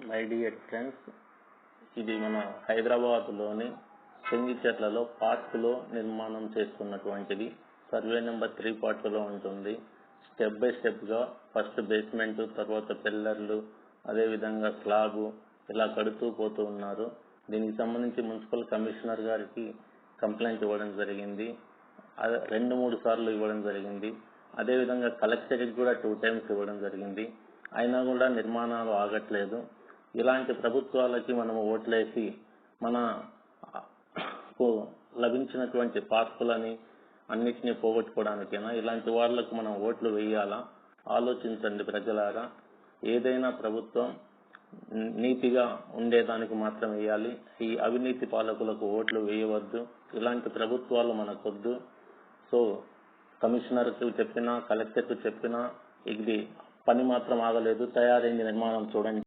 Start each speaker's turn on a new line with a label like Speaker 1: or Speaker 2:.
Speaker 1: My dear friends, ఇది మన హైదరాబాద్లోని చెంగిచెర్లలో పార్కులో నిర్మాణం చేస్తున్నటువంటిది. సర్వే నెంబర్ 3 పార్కులో ఉంటుంది. స్టెప్ బై స్టెప్గా ఫస్ట్ బేస్మెంట్, తర్వాత పిల్లర్లు, అదేవిధంగా స్లాబు ఇలా కడుతూ పోతూ ఉన్నారు. దీనికి సంబంధించి మున్సిపల్ కమిషనర్ గారికి కంప్లైంట్ ఇవ్వడం జరిగింది. 2-3 సార్లు ఇవ్వడం జరిగింది. అదేవిధంగా కలెక్టర్కి కూడా 2 times ఇవ్వడం జరిగింది. అయినా కూడా నిర్మాణాలు ఆగట్లేదు. ఇలాంటి ప్రభుత్వాలకి మనము ఓట్లేసి మనకు లభించినటువంటి పార్కులని అన్నిటినీ పోగొట్టుకోవడానికైనా ఇలాంటి వాళ్ళకు మనం ఓట్లు వేయాలా? ఆలోచించండి ప్రజలారా. ఏదైనా ప్రభుత్వం నీతిగా ఉండేదానికి మాత్రం వేయాలి. ఈ అవినీతి పాలకులకు ఓట్లు వేయవద్దు. ఇలాంటి ప్రభుత్వాలు మనకొద్దు. సో కమిషనర్కు చెప్పినా, కలెక్టర్కు చెప్పినా ఇది పని మాత్రం ఆగలేదు. తయారైంది నిర్మాణం చూడండి.